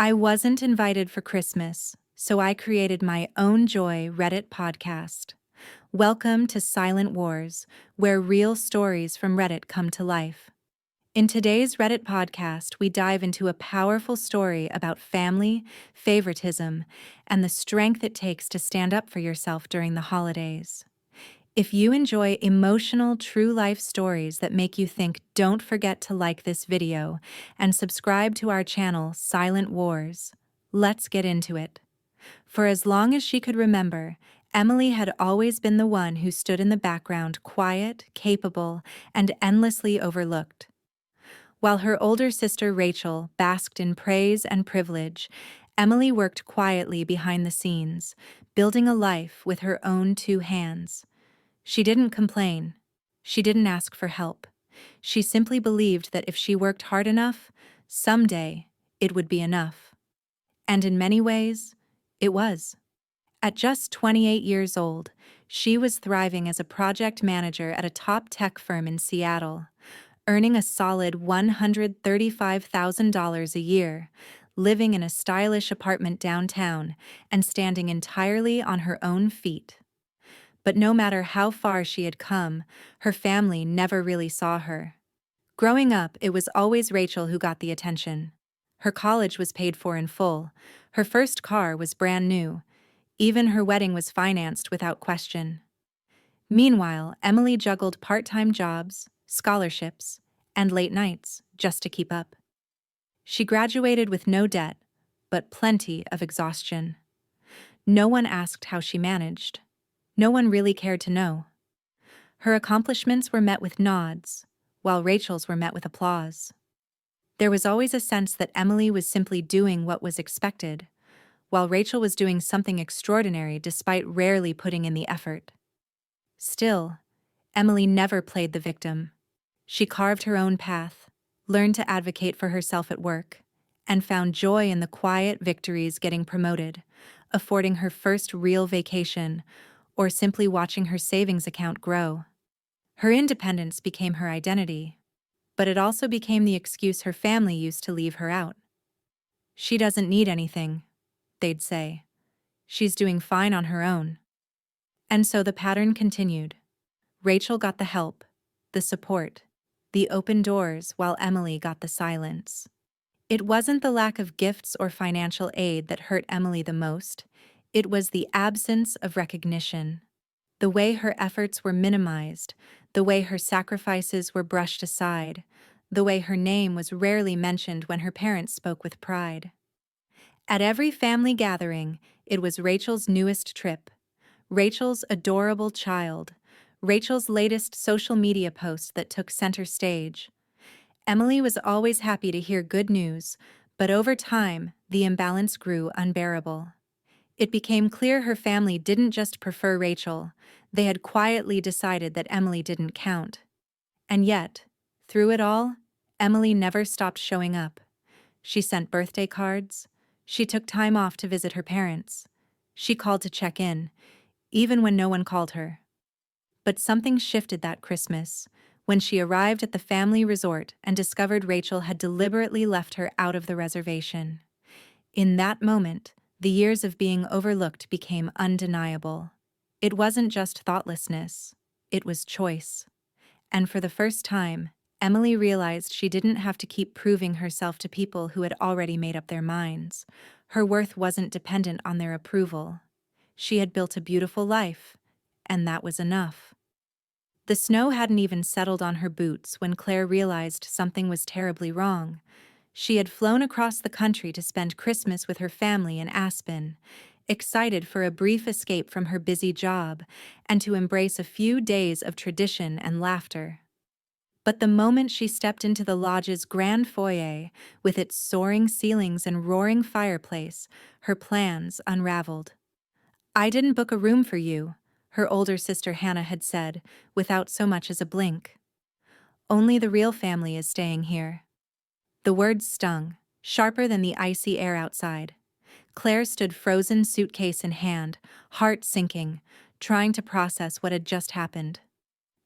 I wasn't invited for Christmas, so I created my own Joy Reddit podcast. Welcome to Silent Wars, where real stories from Reddit come to life. In today's Reddit podcast, we dive into a powerful story about family, favoritism, and the strength it takes to stand up for yourself during the holidays. If you enjoy emotional, true-life stories that make you think, don't forget to like this video and subscribe to our channel, Silent Wars. Let's get into it. For as long as she could remember, Emily had always been the one who stood in the background, quiet, capable, and endlessly overlooked. While her older sister Rachel basked in praise and privilege, Emily worked quietly behind the scenes, building a life with her own two hands. She didn't complain. She didn't ask for help. She simply believed that if she worked hard enough, someday it would be enough. And in many ways, it was. At just 28 years old, she was thriving as a project manager at a top tech firm in Seattle, earning a solid $135,000 a year, living in a stylish apartment downtown, and standing entirely on her own feet. But no matter how far she had come, her family never really saw her. Growing up, it was always Rachel who got the attention. Her college was paid for in full. Her first car was brand new. Even her wedding was financed without question. Meanwhile, Emily juggled part-time jobs, scholarships, and late nights just to keep up. She graduated with no debt, but plenty of exhaustion. No one asked how she managed. No one really cared to know. Her accomplishments were met with nods, while Rachel's were met with applause. There was always a sense that Emily was simply doing what was expected, while Rachel was doing something extraordinary despite rarely putting in the effort. Still, Emily never played the victim. She carved her own path, learned to advocate for herself at work, and found joy in the quiet victories, getting promoted, affording her first real vacation, or simply watching her savings account grow. Her independence became her identity, but it also became the excuse her family used to leave her out. She doesn't need anything, they'd say. She's doing fine on her own. And so the pattern continued. Rachel got the help, the support, the open doors, while Emily got the silence. It wasn't the lack of gifts or financial aid that hurt Emily the most. It was the absence of recognition. The way her efforts were minimized, the way her sacrifices were brushed aside, the way her name was rarely mentioned when her parents spoke with pride. At every family gathering, it was Rachel's newest trip, Rachel's adorable child, Rachel's latest social media post that took center stage. Emily was always happy to hear good news, but over time, the imbalance grew unbearable. It became clear her family didn't just prefer Rachel, they had quietly decided that Emily didn't count. And yet, through it all, Emily never stopped showing up. She sent birthday cards. She took time off to visit her parents. She called to check in, even when no one called her. But something shifted that Christmas, when she arrived at the family resort and discovered Rachel had deliberately left her out of the reservation. In that moment, the years of being overlooked became undeniable. It wasn't just thoughtlessness, it was choice. And for the first time, Emily realized she didn't have to keep proving herself to people who had already made up their minds. Her worth wasn't dependent on their approval. She had built a beautiful life, and that was enough. The snow hadn't even settled on her boots when Claire realized something was terribly wrong. She had flown across the country to spend Christmas with her family in Aspen, excited for a brief escape from her busy job and to embrace a few days of tradition and laughter. But the moment she stepped into the lodge's grand foyer, with its soaring ceilings and roaring fireplace, her plans unraveled. "I didn't book a room for you," her older sister Hannah had said, without so much as a blink. "Only the real family is staying here." The words stung, sharper than the icy air outside. Claire stood frozen, suitcase in hand, heart sinking, trying to process what had just happened.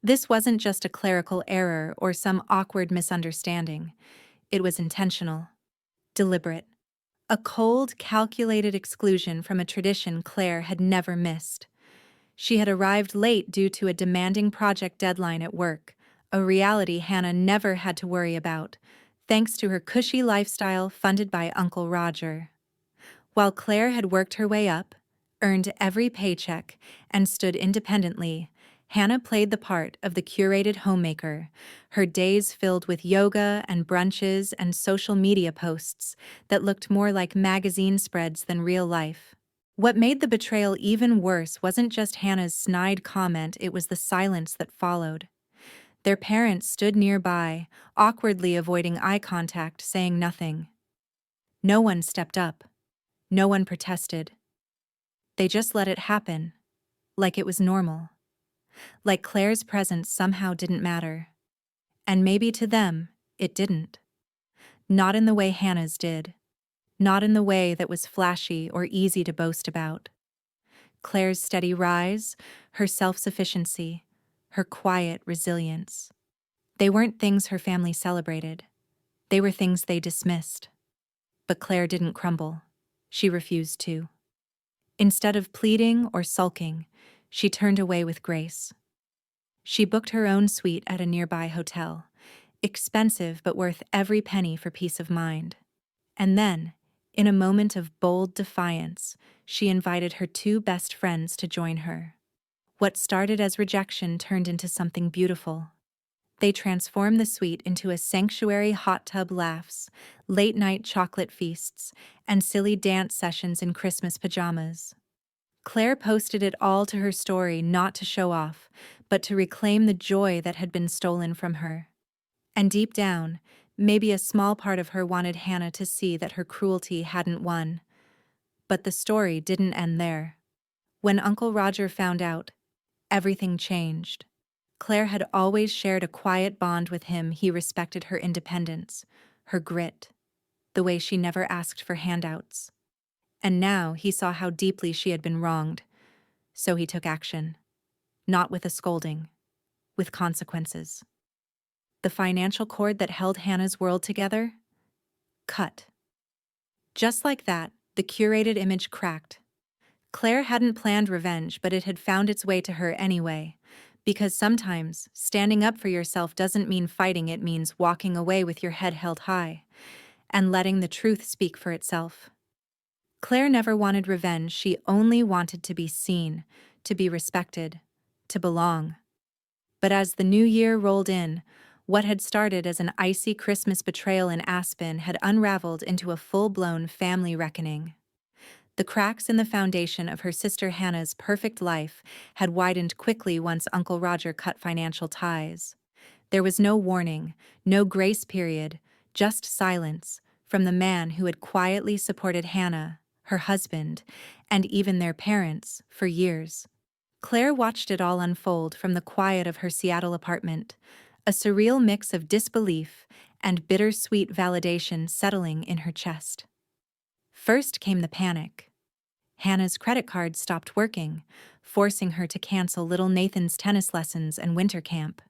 This wasn't just a clerical error or some awkward misunderstanding. It was intentional, deliberate. A cold, calculated exclusion from a tradition Claire had never missed. She had arrived late due to a demanding project deadline at work, a reality Hannah never had to worry about, thanks to her cushy lifestyle funded by Uncle Roger. While Claire had worked her way up, earned every paycheck, and stood independently, Hannah played the part of the curated homemaker, her days filled with yoga and brunches and social media posts that looked more like magazine spreads than real life. What made the betrayal even worse wasn't just Hannah's snide comment, it was the silence that followed. Their parents stood nearby, awkwardly avoiding eye contact, saying nothing. No one stepped up. No one protested. They just let it happen, like it was normal. Like Claire's presence somehow didn't matter. And maybe to them, it didn't. Not in the way Hannah's did. Not in the way that was flashy or easy to boast about. Claire's steady rise, her self-sufficiency, her quiet resilience. They weren't things her family celebrated. They were things they dismissed. But Claire didn't crumble. She refused to. Instead of pleading or sulking, she turned away with grace. She booked her own suite at a nearby hotel, expensive but worth every penny for peace of mind. And then, in a moment of bold defiance, she invited her two best friends to join her. What started as rejection turned into something beautiful. They transformed the suite into a sanctuary, hot tub laughs, late-night chocolate feasts, and silly dance sessions in Christmas pajamas. Claire posted it all to her story not to show off, but to reclaim the joy that had been stolen from her. And deep down, maybe a small part of her wanted Hannah to see that her cruelty hadn't won. But the story didn't end there. When Uncle Roger found out, everything changed. Claire had always shared a quiet bond with him. He respected her independence, her grit, the way she never asked for handouts. And now he saw how deeply she had been wronged, so he took action. Not with a scolding, with consequences. The financial cord that held Hannah's world together? Cut. Just like that, the curated image cracked. Claire hadn't planned revenge, but it had found its way to her anyway. Because sometimes, standing up for yourself doesn't mean fighting, it means walking away with your head held high, and letting the truth speak for itself. Claire never wanted revenge, she only wanted to be seen, to be respected, to belong. But as the new year rolled in, what had started as an icy Christmas betrayal in Aspen had unraveled into a full-blown family reckoning. The cracks in the foundation of her sister Hannah's perfect life had widened quickly once Uncle Roger cut financial ties. There was no warning, no grace period, just silence from the man who had quietly supported Hannah, her husband, and even their parents for years. Claire watched it all unfold from the quiet of her Seattle apartment, a surreal mix of disbelief and bittersweet validation settling in her chest. First came the panic. Hannah's credit card stopped working, forcing her to cancel little Nathan's tennis lessons and winter camp.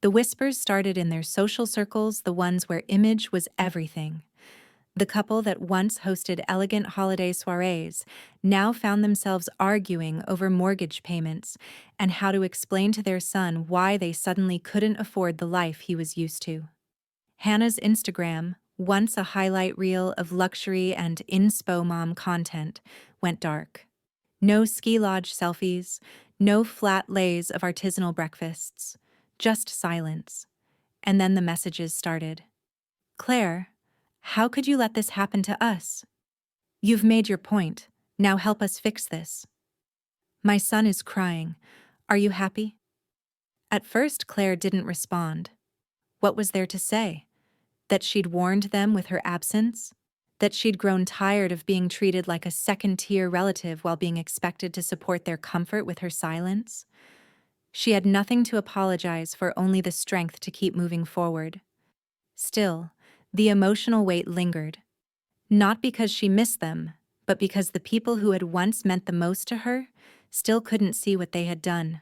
The whispers started in their social circles, the ones where image was everything. The couple that once hosted elegant holiday soirees now found themselves arguing over mortgage payments and how to explain to their son why they suddenly couldn't afford the life he was used to. Hannah's Instagram, once a highlight reel of luxury and inspo mom content, went dark. No ski lodge selfies, no flat lays of artisanal breakfasts, just silence. And then the messages started. Claire, how could you let this happen to us? You've made your point. Now help us fix this. My son is crying. Are you happy? At first, Claire didn't respond. What was there to say? That she'd warned them with her absence? That she'd grown tired of being treated like a second-tier relative while being expected to support their comfort with her silence? She had nothing to apologize for, only the strength to keep moving forward. Still, the emotional weight lingered. Not because she missed them, but because the people who had once meant the most to her still couldn't see what they had done.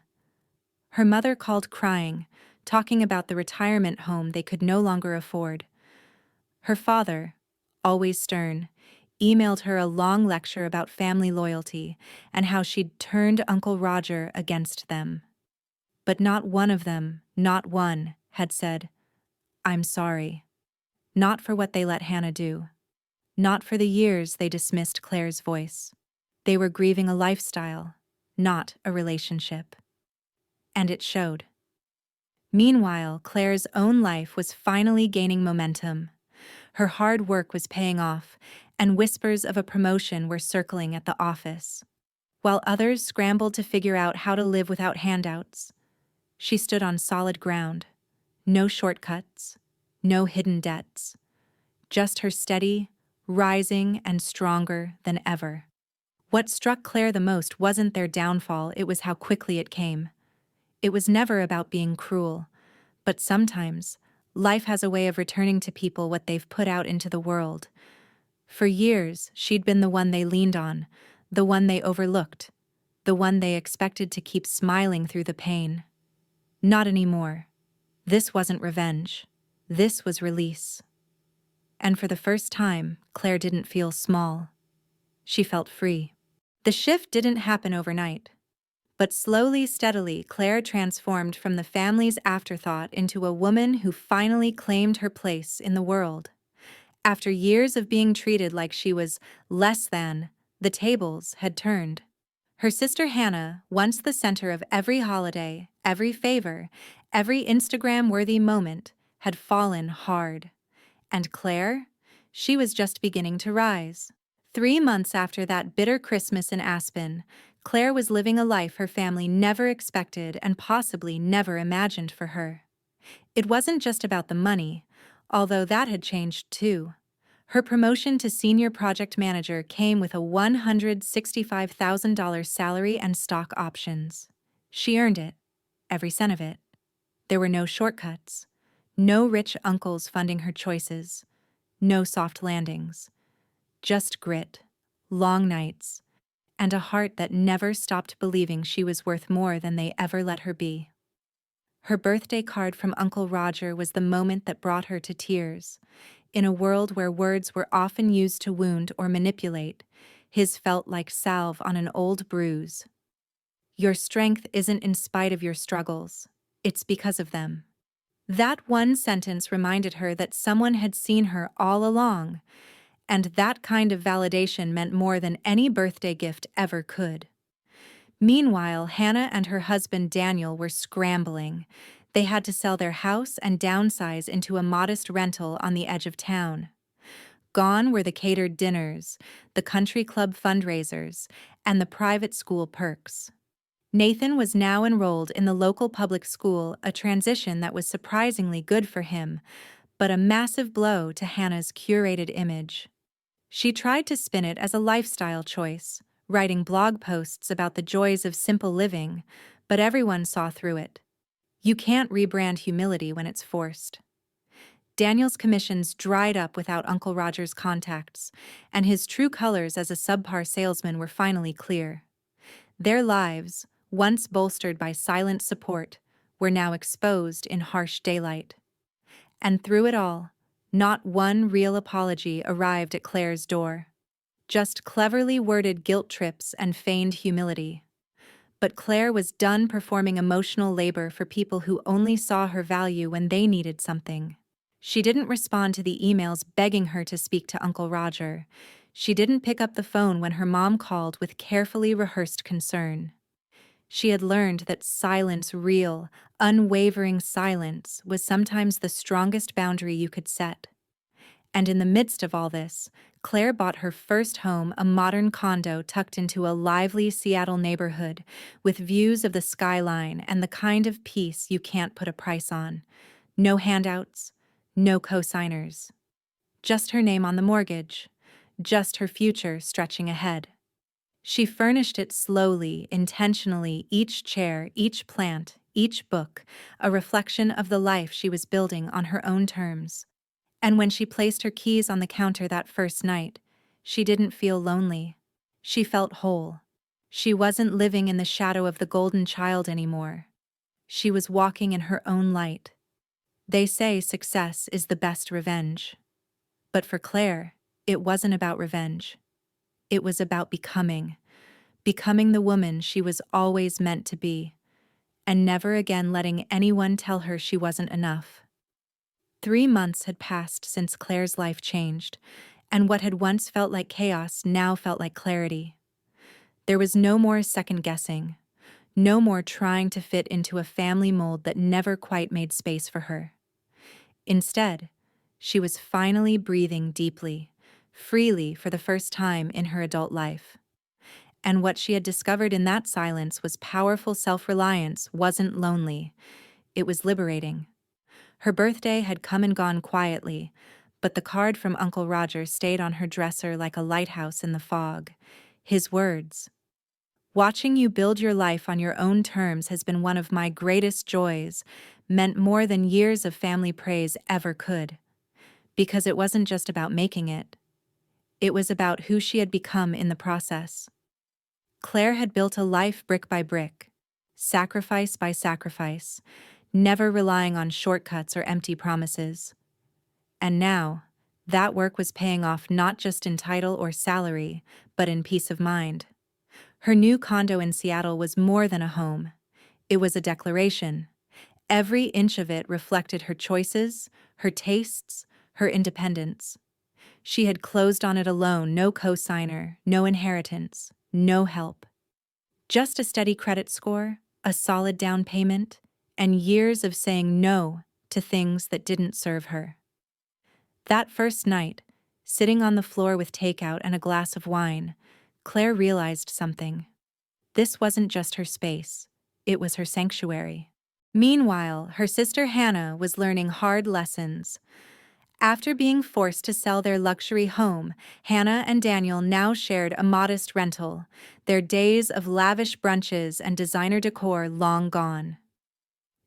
Her mother called crying, talking about the retirement home they could no longer afford. Her father, always stern, emailed her a long lecture about family loyalty and how she'd turned Uncle Roger against them. But not one of them, not one, had said, "I'm sorry." Not for what they let Hannah do. Not for the years they dismissed Claire's voice. They were grieving a lifestyle, not a relationship. And it showed. Meanwhile, Claire's own life was finally gaining momentum. Her hard work was paying off, and whispers of a promotion were circling at the office. While others scrambled to figure out how to live without handouts, she stood on solid ground. No shortcuts, no hidden debts. Just her steady, rising and stronger than ever. What struck Claire the most wasn't their downfall, it was how quickly it came. It was never about being cruel, but sometimes, life has a way of returning to people what they've put out into the world. For years, she'd been the one they leaned on, the one they overlooked, the one they expected to keep smiling through the pain. Not anymore. This wasn't revenge. This was release. And for the first time, Claire didn't feel small. She felt free. The shift didn't happen overnight. But slowly, steadily, Claire transformed from the family's afterthought into a woman who finally claimed her place in the world. After years of being treated like she was less than, the tables had turned. Her sister Hannah, once the center of every holiday, every favor, every Instagram-worthy moment, had fallen hard. And Claire? She was just beginning to rise. 3 months after that bitter Christmas in Aspen, Claire was living a life her family never expected and possibly never imagined for her. It wasn't just about the money, although that had changed too. Her promotion to senior project manager came with a $165,000 salary and stock options. She earned it, every cent of it. There were no shortcuts, no rich uncles funding her choices, no soft landings. Just grit, long nights, and a heart that never stopped believing she was worth more than they ever let her be. Her birthday card from Uncle Roger was the moment that brought her to tears. In a world where words were often used to wound or manipulate, his felt like salve on an old bruise. Your strength isn't in spite of your struggles, it's because of them. That one sentence reminded her that someone had seen her all along, and that kind of validation meant more than any birthday gift ever could. Meanwhile, Hannah and her husband Daniel were scrambling. They had to sell their house and downsize into a modest rental on the edge of town. Gone were the catered dinners, the country club fundraisers, and the private school perks. Nathan was now enrolled in the local public school, a transition that was surprisingly good for him, but a massive blow to Hannah's curated image. She tried to spin it as a lifestyle choice, writing blog posts about the joys of simple living, but everyone saw through it. You can't rebrand humility when it's forced. Daniel's commissions dried up without Uncle Roger's contacts, and his true colors as a subpar salesman were finally clear. Their lives, once bolstered by silent support, were now exposed in harsh daylight. And through it all, not one real apology arrived at Claire's door. Just cleverly worded guilt trips and feigned humility. But Claire was done performing emotional labor for people who only saw her value when they needed something. She didn't respond to the emails begging her to speak to Uncle Roger. She didn't pick up the phone when her mom called with carefully rehearsed concern. She had learned that silence, real, unwavering silence, was sometimes the strongest boundary you could set. And in the midst of all this, Claire bought her first home, a modern condo tucked into a lively Seattle neighborhood, with views of the skyline and the kind of peace you can't put a price on. No handouts, no co-signers. Just her name on the mortgage, just her future stretching ahead. She furnished it slowly, intentionally, each chair, each plant, each book, a reflection of the life she was building on her own terms. And when she placed her keys on the counter that first night, she didn't feel lonely. She felt whole. She wasn't living in the shadow of the golden child anymore. She was walking in her own light. They say success is the best revenge. But for Claire, It wasn't about revenge. It was about becoming the woman she was always meant to be, and never again letting anyone tell her she wasn't enough. 3 months had passed since Claire's life changed, and what had once felt like chaos now felt like clarity. There was no more second guessing, no more trying to fit into a family mold that never quite made space for her. Instead, she was finally breathing deeply, freely for the first time in her adult life. And what she had discovered in that silence was powerful self-reliance wasn't lonely. It was liberating. Her birthday had come and gone quietly, but the card from Uncle Roger stayed on her dresser like a lighthouse in the fog. His words, "Watching you build your life on your own terms has been one of my greatest joys," meant more than years of family praise ever could. Because it wasn't just about making it. It was about who she had become in the process. Claire had built a life brick by brick, sacrifice by sacrifice, never relying on shortcuts or empty promises. And now, that work was paying off not just in title or salary, but in peace of mind. Her new condo in Seattle was more than a home. It was a declaration. Every inch of it reflected her choices, her tastes, her independence. She had closed on it alone, no co-signer, no inheritance, no help. Just a steady credit score, a solid down payment, and years of saying no to things that didn't serve her. That first night, sitting on the floor with takeout and a glass of wine, Claire realized something. This wasn't just her space, it was her sanctuary. Meanwhile, her sister Hannah was learning hard lessons. After being forced to sell their luxury home, Hannah and Daniel now shared a modest rental, their days of lavish brunches and designer decor long gone.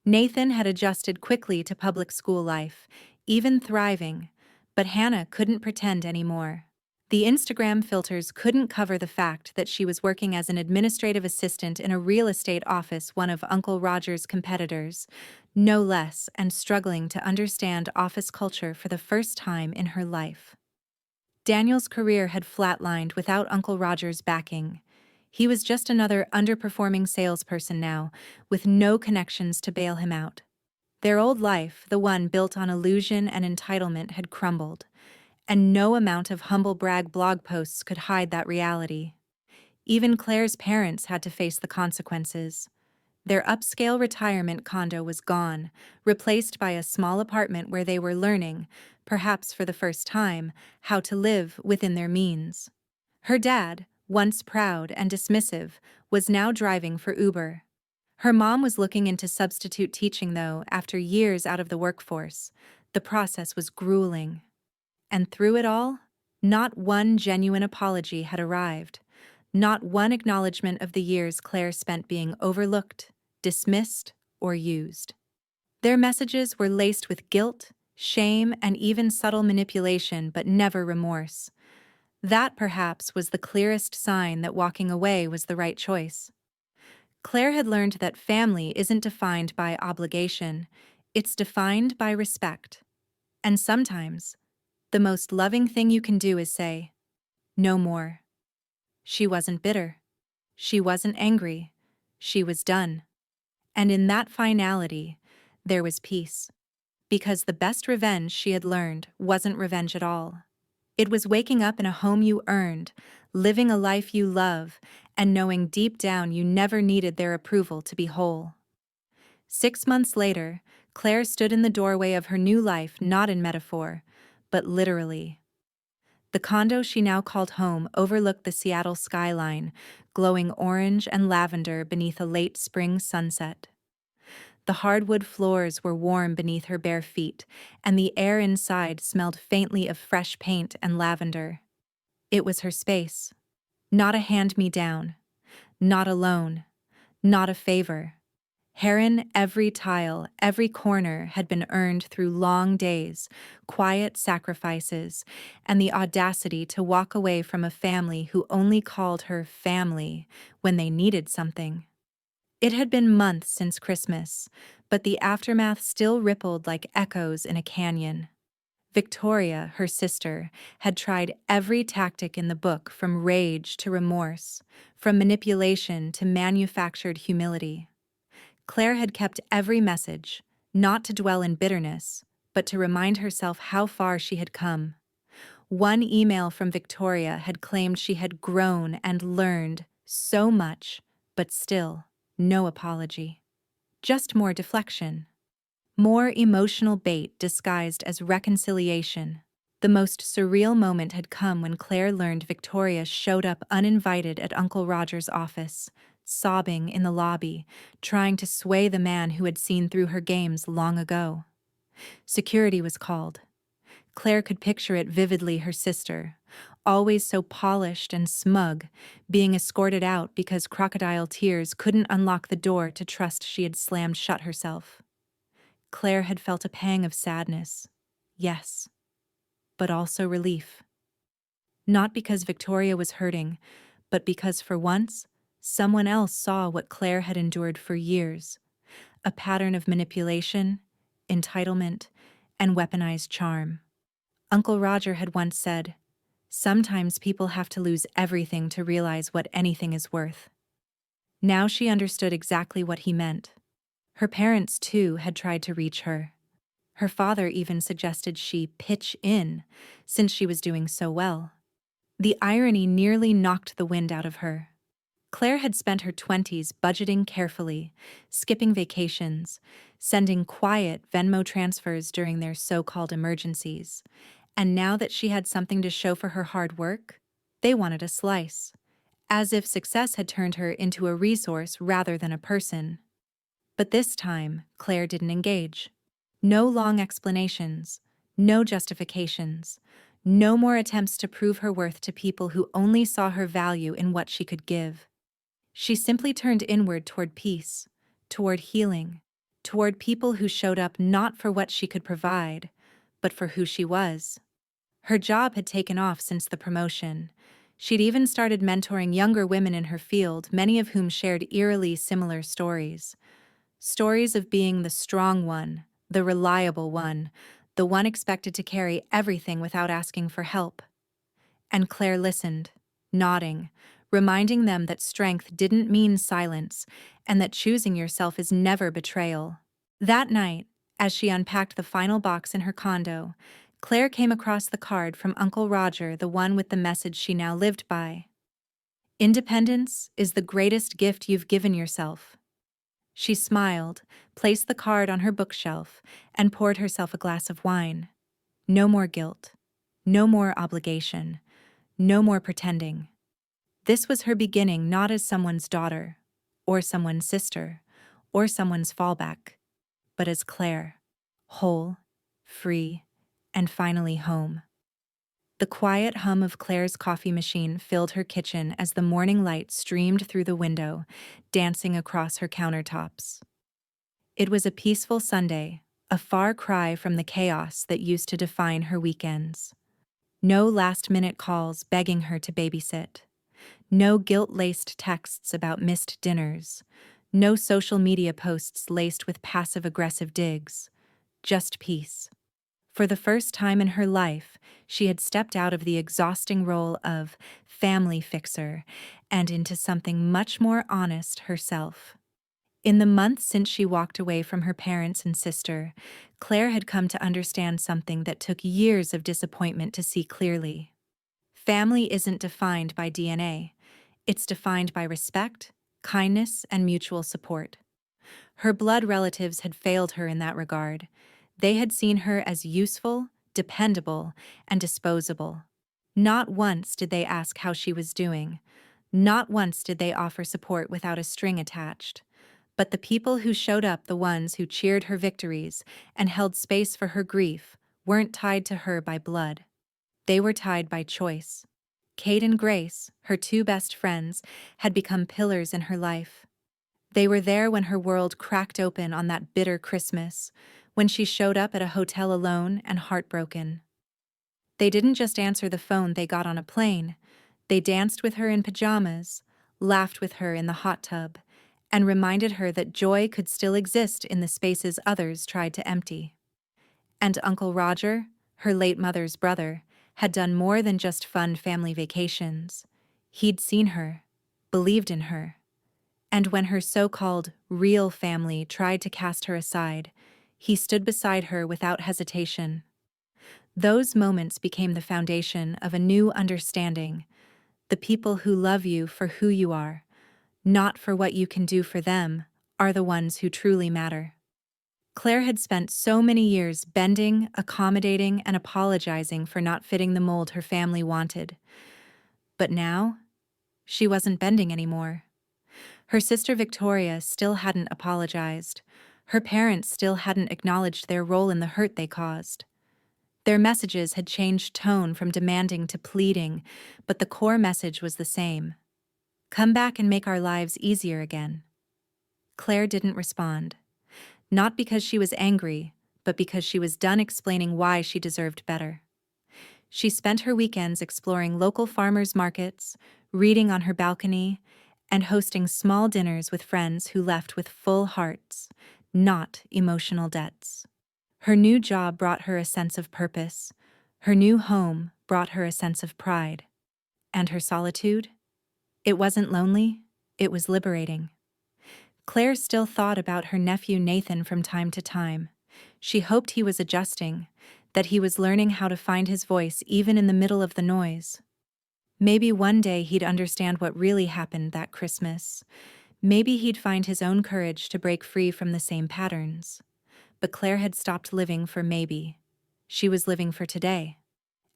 Nathan had adjusted quickly to public school life, even thriving, but Hannah couldn't pretend anymore. The Instagram filters couldn't cover the fact that she was working as an administrative assistant in a real estate office, one of Uncle Roger's competitors, no less, and struggling to understand office culture for the first time in her life. Daniel's career had flatlined without Uncle Roger's backing. He was just another underperforming salesperson now, with no connections to bail him out. Their old life, the one built on illusion and entitlement, had crumbled, and no amount of humble brag blog posts could hide that reality. Even Claire's parents had to face the consequences. Their upscale retirement condo was gone, replaced by a small apartment where they were learning, perhaps for the first time, how to live within their means. Her dad, once proud and dismissive, was now driving for Uber. Her mom was looking into substitute teaching, though, after years out of the workforce. The process was grueling. And through it all, not one genuine apology had arrived, not one acknowledgement of the years Claire spent being overlooked, dismissed, or used. Their messages were laced with guilt, shame, and even subtle manipulation, but never remorse. That, perhaps, was the clearest sign that walking away was the right choice. Claire had learned that family isn't defined by obligation, it's defined by respect. And sometimes, the most loving thing you can do is say, "No more." She wasn't bitter. She wasn't angry. She was done. And in that finality, there was peace. Because the best revenge she had learned wasn't revenge at all. It was waking up in a home you earned, living a life you love, and knowing deep down you never needed their approval to be whole. 6 months later, Claire stood in the doorway of her new life, not in metaphor, but literally. The condo she now called home overlooked the Seattle skyline, glowing orange and lavender beneath a late spring sunset. The hardwood floors were warm beneath her bare feet, and the air inside smelled faintly of fresh paint and lavender. It was her space. Not a hand-me-down. Not a loan. Not a favor. Heron, every tile, every corner had been earned through long days, quiet sacrifices, and the audacity to walk away from a family who only called her family when they needed something. It had been months since Christmas, but the aftermath still rippled like echoes in a canyon. Victoria, her sister, had tried every tactic in the book, from rage to remorse, from manipulation to manufactured humility. Claire had kept every message, not to dwell in bitterness, but to remind herself how far she had come. One email from Victoria had claimed she had grown and learned so much, but still, no apology. Just more deflection. More emotional bait disguised as reconciliation. The most surreal moment had come when Claire learned Victoria showed up uninvited at Uncle Roger's office, sobbing in the lobby, trying to sway the man who had seen through her games long ago. Security was called. Claire could picture it vividly, her sister, always so polished and smug, being escorted out because crocodile tears couldn't unlock the door to trust she had slammed shut herself. Claire had felt a pang of sadness, yes, but also relief. Not because Victoria was hurting, but because for once, someone else saw what Claire had endured for years, a pattern of manipulation, entitlement, and weaponized charm. Uncle Roger had once said, "Sometimes people have to lose everything to realize what anything is worth." Now she understood exactly what he meant. Her parents, too, had tried to reach her. Her father even suggested she pitch in, since she was doing so well. The irony nearly knocked the wind out of her. Claire had spent her 20s budgeting carefully, skipping vacations, sending quiet Venmo transfers during their so-called emergencies. And now that she had something to show for her hard work, they wanted a slice, as if success had turned her into a resource rather than a person. But this time, Claire didn't engage. No long explanations, no justifications, no more attempts to prove her worth to people who only saw her value in what she could give. She simply turned inward toward peace, toward healing, toward people who showed up not for what she could provide, but for who she was. Her job had taken off since the promotion. She'd even started mentoring younger women in her field, many of whom shared eerily similar stories. Stories of being the strong one, the reliable one, the one expected to carry everything without asking for help. And Claire listened, nodding, reminding them that strength didn't mean silence, and that choosing yourself is never betrayal. That night, as she unpacked the final box in her condo, Claire came across the card from Uncle Roger, the one with the message she now lived by. "Independence is the greatest gift you've given yourself." She smiled, placed the card on her bookshelf, and poured herself a glass of wine. No more guilt. No more obligation. No more pretending. This was her beginning, not as someone's daughter, or someone's sister, or someone's fallback, but as Claire, whole, free, and finally home. The quiet hum of Claire's coffee machine filled her kitchen as the morning light streamed through the window, dancing across her countertops. It was a peaceful Sunday, a far cry from the chaos that used to define her weekends. No last-minute calls begging her to babysit. No guilt-laced texts about missed dinners. No social media posts laced with passive-aggressive digs. Just peace. For the first time in her life, she had stepped out of the exhausting role of family fixer and into something much more honest, herself. In the months since she walked away from her parents and sister, Claire had come to understand something that took years of disappointment to see clearly. Family isn't defined by DNA. It's defined by respect, kindness, and mutual support. Her blood relatives had failed her in that regard. They had seen her as useful, dependable, and disposable. Not once did they ask how she was doing. Not once did they offer support without a string attached. But the people who showed up, the ones who cheered her victories and held space for her grief, weren't tied to her by blood. They were tied by choice. Kate and Grace, her two best friends, had become pillars in her life. They were there when her world cracked open on that bitter Christmas, when she showed up at a hotel alone and heartbroken. They didn't just answer the phone they got on a plane. They danced with her in pajamas, laughed with her in the hot tub, and reminded her that joy could still exist in the spaces others tried to empty. And Uncle Roger, her late mother's brother, had done more than just fund family vacations. He'd seen her, believed in her, and when her so-called real family tried to cast her aside, he stood beside her without hesitation. Those moments became the foundation of a new understanding: the people who love you for who you are, not for what you can do for them, are the ones who truly matter. Claire had spent so many years bending, accommodating, and apologizing for not fitting the mold her family wanted. But now, she wasn't bending anymore. Her sister Victoria still hadn't apologized. Her parents still hadn't acknowledged their role in the hurt they caused. Their messages had changed tone from demanding to pleading, but the core message was the same: come back and make our lives easier again. Claire didn't respond. Not because she was angry, but because she was done explaining why she deserved better. She spent her weekends exploring local farmers' markets, reading on her balcony, and hosting small dinners with friends who left with full hearts, not emotional debts. Her new job brought her a sense of purpose. Her new home brought her a sense of pride. And her solitude? It wasn't lonely, it was liberating. Claire still thought about her nephew Nathan from time to time. She hoped he was adjusting, that he was learning how to find his voice even in the middle of the noise. Maybe one day he'd understand what really happened that Christmas. Maybe he'd find his own courage to break free from the same patterns. But Claire had stopped living for maybe. She was living for today.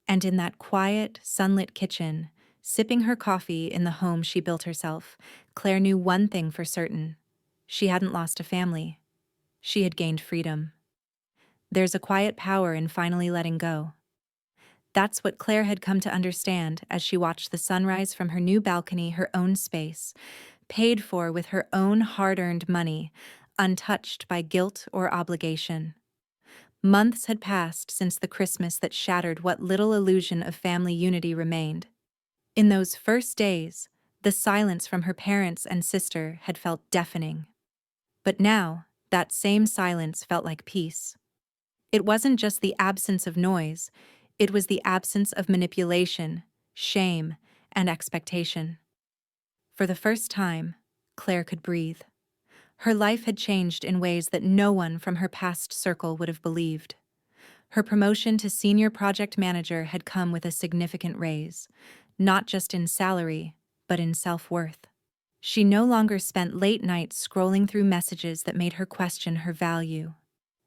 And in that quiet, sunlit kitchen, sipping her coffee in the home she built herself, Claire knew one thing for certain: she hadn't lost a family. She had gained freedom. There's a quiet power in finally letting go. That's what Claire had come to understand as she watched the sunrise from her new balcony, her own space, paid for with her own hard-earned money, untouched by guilt or obligation. Months had passed since the Christmas that shattered what little illusion of family unity remained. In those first days, the silence from her parents and sister had felt deafening. But now, that same silence felt like peace. It wasn't just the absence of noise, it was the absence of manipulation, shame, and expectation. For the first time, Claire could breathe. Her life had changed in ways that no one from her past circle would have believed. Her promotion to senior project manager had come with a significant raise, not just in salary, but in self-worth. She no longer spent late nights scrolling through messages that made her question her value.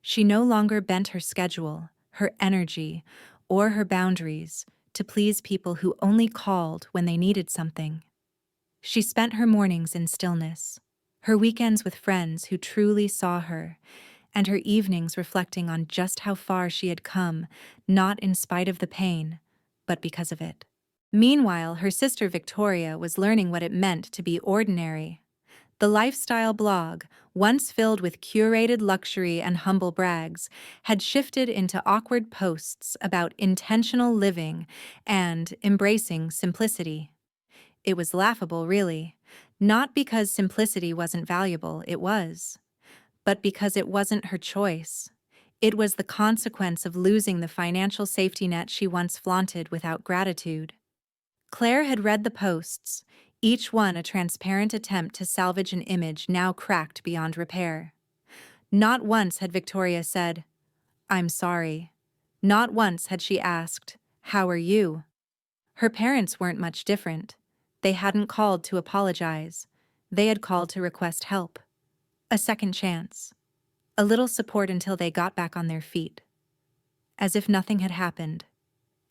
She no longer bent her schedule, her energy, or her boundaries to please people who only called when they needed something. She spent her mornings in stillness, her weekends with friends who truly saw her, and her evenings reflecting on just how far she had come, not in spite of the pain, but because of it. Meanwhile, her sister Victoria was learning what it meant to be ordinary. The lifestyle blog, once filled with curated luxury and humble brags, had shifted into awkward posts about intentional living and embracing simplicity. It was laughable, really, not because simplicity wasn't valuable, it was, but because it wasn't her choice. It was the consequence of losing the financial safety net she once flaunted without gratitude. Claire had read the posts, each one a transparent attempt to salvage an image now cracked beyond repair. Not once had Victoria said, "I'm sorry." Not once had she asked, "How are you?" Her parents weren't much different. They hadn't called to apologize. They had called to request help. A second chance. A little support until they got back on their feet. As if nothing had happened.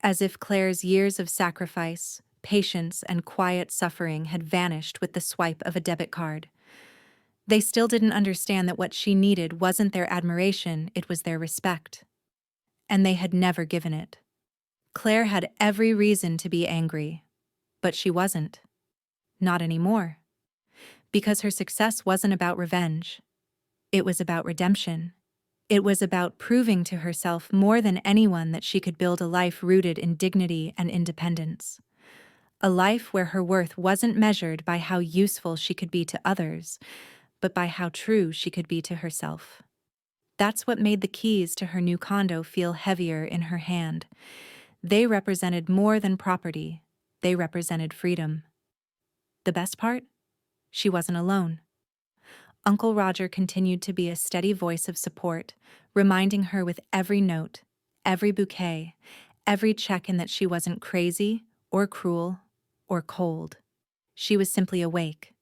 As if Claire's years of sacrifice, patience, and quiet suffering had vanished with the swipe of a debit card. They still didn't understand that what she needed wasn't their admiration, it was their respect. And they had never given it. Claire had every reason to be angry, but she wasn't. Not anymore. Because her success wasn't about revenge. It was about redemption. It was about proving to herself more than anyone that she could build a life rooted in dignity and independence. A life where her worth wasn't measured by how useful she could be to others, but by how true she could be to herself. That's what made the keys to her new condo feel heavier in her hand. They represented more than property. They represented freedom. The best part? She wasn't alone. Uncle Roger continued to be a steady voice of support, reminding her with every note, every bouquet, every check-in that she wasn't crazy or cruel or cold. She was simply awake.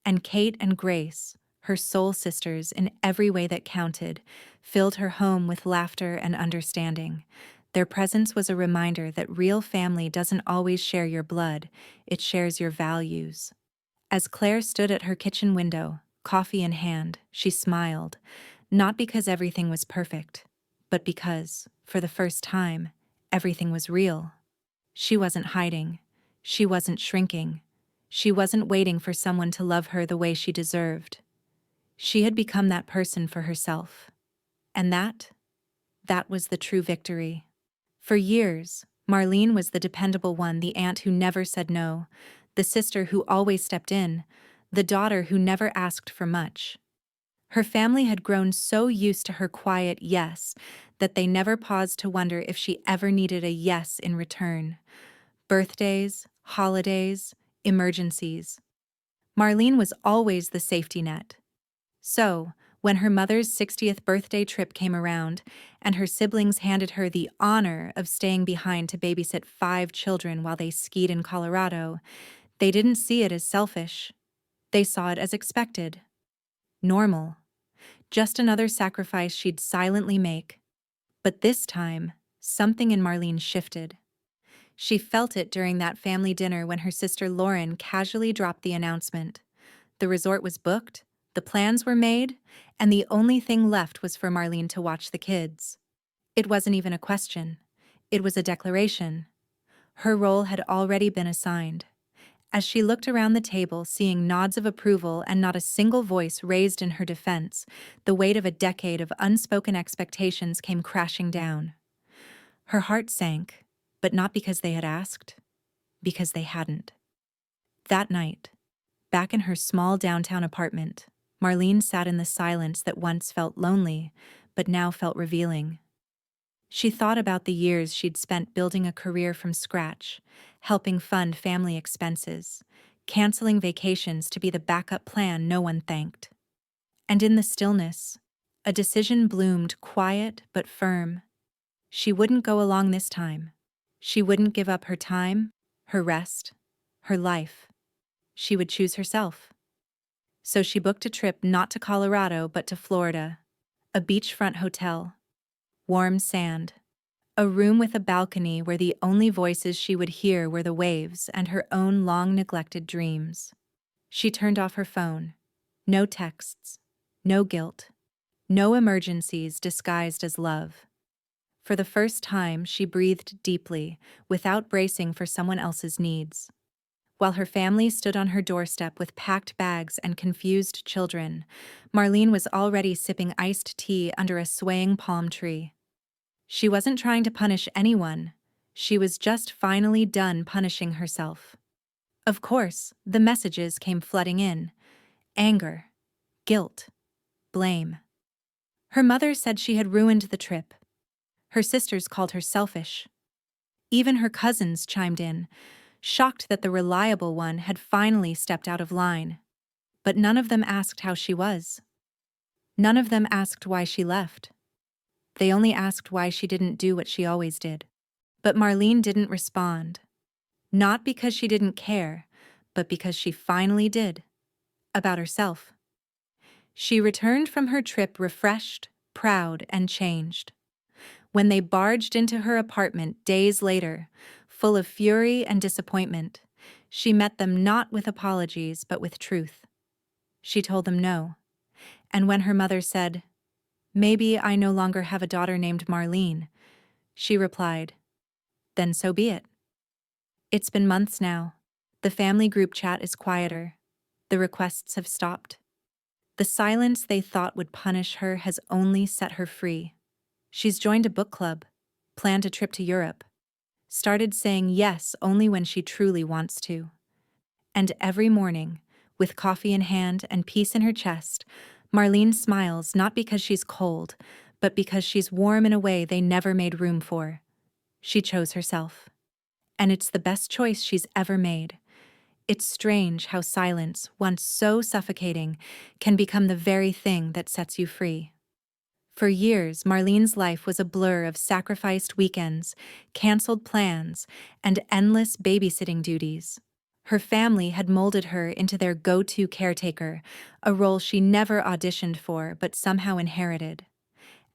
And Kate and Grace, her soul sisters in every way that counted, filled her home with laughter and understanding. Their presence was a reminder that real family doesn't always share your blood, it shares your values. As Claire stood at her kitchen window, coffee in hand, she smiled, not because everything was perfect, but because, for the first time, everything was real. She wasn't hiding. She wasn't shrinking. She wasn't waiting for someone to love her the way she deserved. She had become that person for herself. And that was the true victory. For years, Marlene was the dependable one, the aunt who never said no, the sister who always stepped in, the daughter who never asked for much. Her family had grown so used to her quiet yes that they never paused to wonder if she ever needed a yes in return. Birthdays, holidays, emergencies. Marlene was always the safety net. So, when her mother's 60th birthday trip came around, and her siblings handed her the honor of staying behind to babysit 5 children while they skied in Colorado, they didn't see it as selfish. They saw it as expected. Normal. Just another sacrifice she'd silently make. But this time, something in Marlene shifted. She felt it during that family dinner when her sister Lauren casually dropped the announcement. The resort was booked, the plans were made, and the only thing left was for Marlene to watch the kids. It wasn't even a question. It was a declaration. Her role had already been assigned. As she looked around the table, seeing nods of approval and not a single voice raised in her defense, the weight of a decade of unspoken expectations came crashing down. Her heart sank, but not because they had asked, because they hadn't. That night, back in her small downtown apartment, Marlene sat in the silence that once felt lonely, but now felt revealing. She thought about the years she'd spent building a career from scratch, helping fund family expenses, canceling vacations to be the backup plan no one thanked. And in the stillness, a decision bloomed, quiet but firm. She wouldn't go along this time. She wouldn't give up her time, her rest, her life. She would choose herself. So she booked a trip not to Colorado but to Florida, a beachfront hotel, warm sand, a room with a balcony where the only voices she would hear were the waves and her own long-neglected dreams. She turned off her phone. No texts, no guilt, no emergencies disguised as love. For the first time, she breathed deeply, without bracing for someone else's needs. While her family stood on her doorstep with packed bags and confused children, Marlene was already sipping iced tea under a swaying palm tree. She wasn't trying to punish anyone. She was just finally done punishing herself. Of course, the messages came flooding in. Anger, guilt, blame. Her mother said she had ruined the trip. Her sisters called her selfish. Even her cousins chimed in, shocked that the reliable one had finally stepped out of line. But none of them asked how she was. None of them asked why she left. They only asked why she didn't do what she always did. But Marlene didn't respond. Not because she didn't care, but because she finally did. About herself. She returned from her trip refreshed, proud, and changed. When they barged into her apartment days later, full of fury and disappointment, she met them not with apologies but with truth. She told them no. And when her mother said, "Maybe I no longer have a daughter named Marlene," she replied, "Then so be it." It's been months now. The family group chat is quieter. The requests have stopped. The silence they thought would punish her has only set her free. She's joined a book club, planned a trip to Europe, started saying yes only when she truly wants to. And every morning, with coffee in hand and peace in her chest, Marlene smiles not because she's cold, but because she's warm in a way they never made room for. She chose herself. And it's the best choice she's ever made. It's strange how silence, once so suffocating, can become the very thing that sets you free. For years, Marlene's life was a blur of sacrificed weekends, canceled plans, and endless babysitting duties. Her family had molded her into their go-to caretaker, a role she never auditioned for but somehow inherited.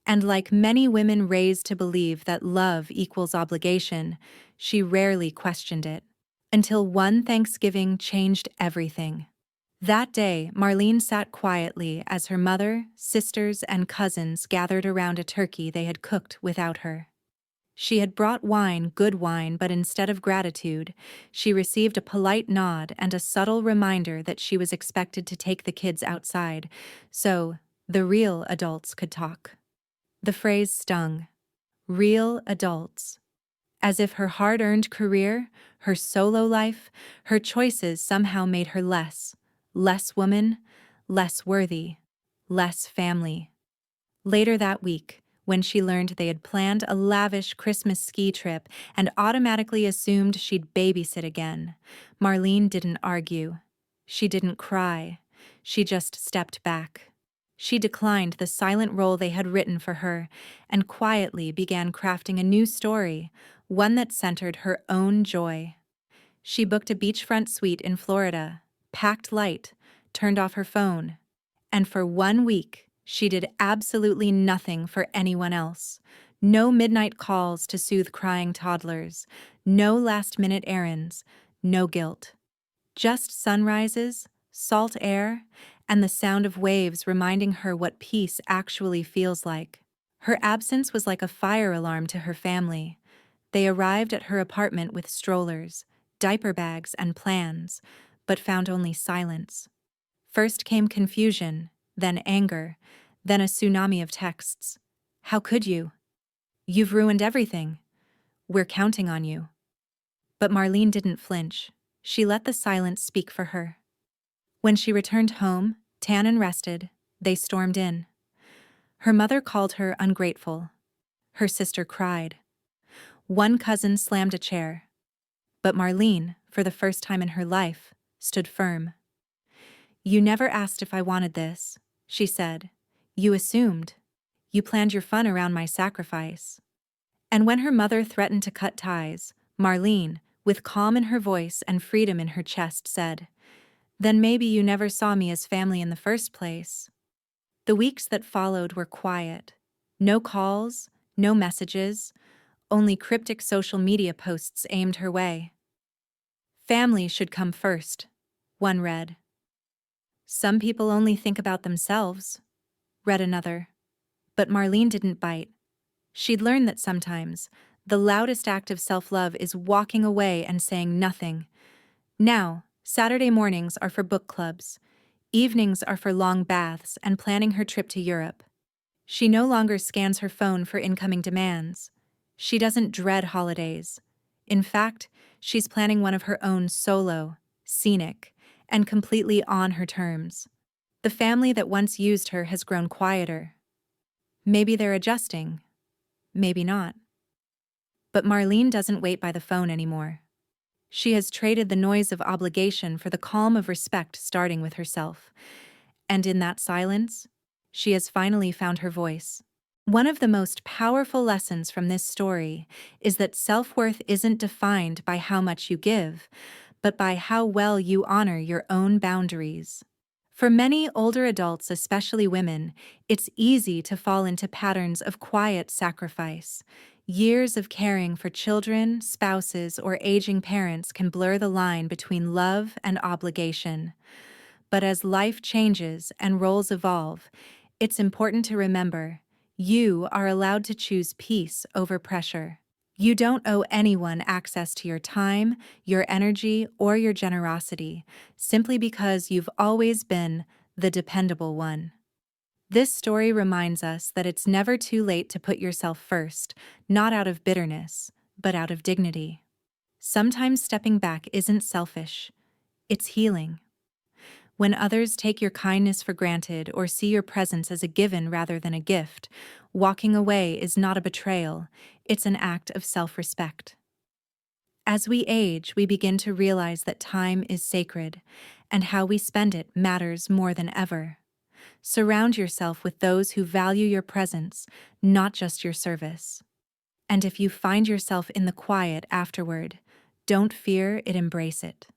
And like many women raised to believe that love equals obligation, she rarely questioned it. Until one Thanksgiving changed everything. That day, Marlene sat quietly as her mother, sisters, and cousins gathered around a turkey they had cooked without her. She had brought wine, good wine, but instead of gratitude, she received a polite nod and a subtle reminder that she was expected to take the kids outside, so the real adults could talk. The phrase stung. Real adults. As if her hard-earned career, her solo life, her choices somehow made her less woman, less worthy, less family. Later that week, when she learned they had planned a lavish Christmas ski trip and automatically assumed she'd babysit again, Marlene didn't argue. She didn't cry. She just stepped back. She declined the silent role they had written for her and quietly began crafting a new story, one that centered her own joy. She booked a beachfront suite in Florida, packed light, turned off her phone, and for 1 week, she did absolutely nothing for anyone else. No midnight calls to soothe crying toddlers, no last-minute errands, no guilt. Just sunrises, salt air, and the sound of waves reminding her what peace actually feels like. Her absence was like a fire alarm to her family. They arrived at her apartment with strollers, diaper bags, and plans, but found only silence. First came confusion, then anger, then a tsunami of texts. How could you? You've ruined everything. We're counting on you. But Marlene didn't flinch. She let the silence speak for her. When she returned home, tan and rested, they stormed in. Her mother called her ungrateful. Her sister cried. One cousin slammed a chair. But Marlene, for the first time in her life, stood firm. You never asked if I wanted this, she said. You assumed. You planned your fun around my sacrifice. And when her mother threatened to cut ties, Marlene, with calm in her voice and freedom in her chest, said, Then maybe you never saw me as family in the first place. The weeks that followed were quiet. No calls, no messages, only cryptic social media posts aimed her way. Family should come first, one read. Some people only think about themselves, read another. But Marlene didn't bite. She'd learned that sometimes the loudest act of self-love is walking away and saying nothing. Now, Saturday mornings are for book clubs. Evenings are for long baths and planning her trip to Europe. She no longer scans her phone for incoming demands. She doesn't dread holidays. In fact, she's planning one of her own solo, scenic, and completely on her terms. The family that once used her has grown quieter. Maybe they're adjusting. Maybe not. But Marlene doesn't wait by the phone anymore. She has traded the noise of obligation for the calm of respect, starting with herself. And in that silence, she has finally found her voice. One of the most powerful lessons from this story is that self-worth isn't defined by how much you give, but by how well you honor your own boundaries. For many older adults, especially women, it's easy to fall into patterns of quiet sacrifice. Years of caring for children, spouses, or aging parents can blur the line between love and obligation. But as life changes and roles evolve, it's important to remember, you are allowed to choose peace over pressure. You don't owe anyone access to your time, your energy, or your generosity, simply because you've always been the dependable one. This story reminds us that it's never too late to put yourself first, not out of bitterness, but out of dignity. Sometimes stepping back isn't selfish, it's healing. When others take your kindness for granted or see your presence as a given rather than a gift, walking away is not a betrayal, it's an act of self-respect. As we age, we begin to realize that time is sacred, and how we spend it matters more than ever. Surround yourself with those who value your presence, not just your service. And if you find yourself in the quiet afterward, don't fear it, embrace it.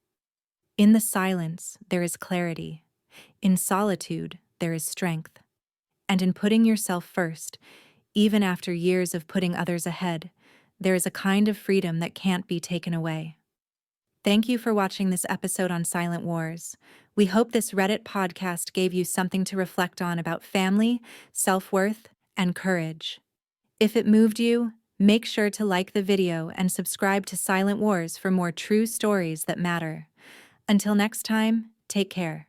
In the silence, there is clarity. In solitude, there is strength. And in putting yourself first, even after years of putting others ahead, there is a kind of freedom that can't be taken away. Thank you for watching this episode on Silent Wars. We hope this Reddit podcast gave you something to reflect on about family, self-worth, and courage. If it moved you, make sure to like the video and subscribe to Silent Wars for more true stories that matter. Until next time, take care.